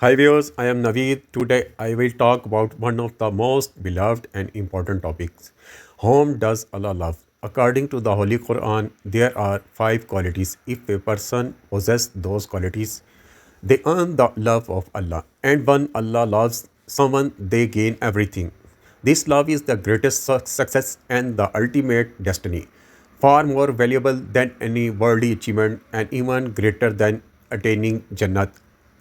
Hi viewers, I am Naveed. Today I will talk about one of the most beloved and important topics. Whom does Allah love? According to the Holy Quran, there are five qualities. If a person possesses those qualities, they earn the love of Allah. And when Allah loves someone, they gain everything. This love is the greatest success and the ultimate destiny, far more valuable than any worldly achievement and even greater than attaining Jannat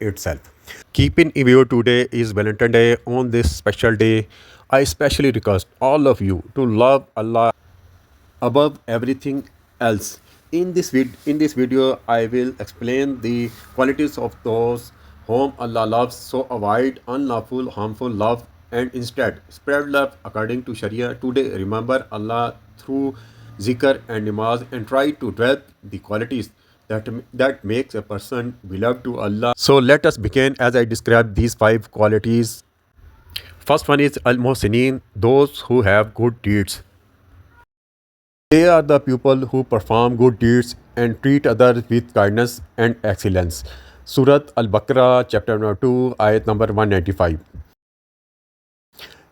itself. Keeping in view today is Valentine's Day. On this special day, I especially request all of you to love Allah above everything else. In this video, I will explain the qualities of those whom Allah loves. So avoid unlawful, harmful love and instead spread love according to Sharia. Today, remember Allah through zikr and namaz and try to develop the qualities that makes a person beloved to Allah. So let us begin as I describe these five qualities. First one is al-muhsinin, those who have good deeds. They are the people who perform good deeds and treat others with kindness and excellence. Surat Al-Baqarah, chapter number 2, ayat number 195.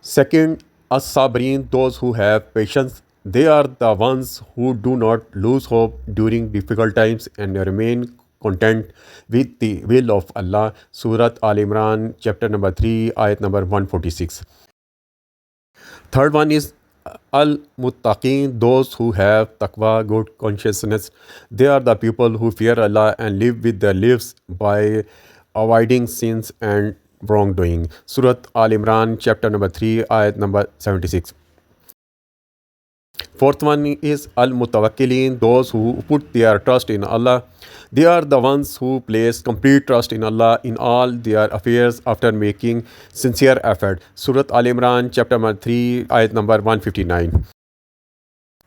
Second, as-sabirin, those who have patience. They are the ones who do not lose hope during difficult times and remain content with the will of Allah. Surat Al-Imran, chapter number 3, ayat number 146. Third one is al-muttaqin, those who have taqwa, good consciousness. They are the people who fear Allah and live with their lives by avoiding sins and wrongdoing. Surat Al-Imran, chapter number 3, ayat number 76. Fourth one is al-mutawakkilin, those who put their trust in Allah. They are the ones who place complete trust in Allah in all their affairs after making sincere effort. Surat Al-Imran, chapter number 3, ayat number 159.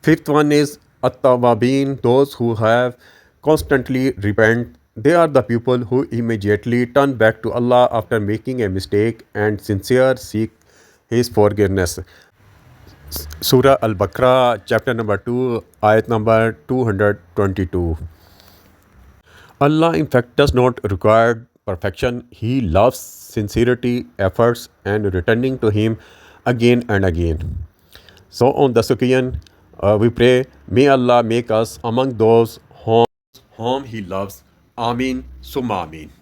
Fifth one is at-tawabin, those who have constantly repent. They are the people who immediately turn back to Allah after making a mistake and sincere seek His forgiveness. Surah Al-Baqarah, chapter number 2, ayat number 222. Allah, in fact, does not require perfection. He loves sincerity, efforts, and returning to Him again and again. So, on this occasion, we pray, may Allah make us among those whom He loves. Ameen, Summa Ameen.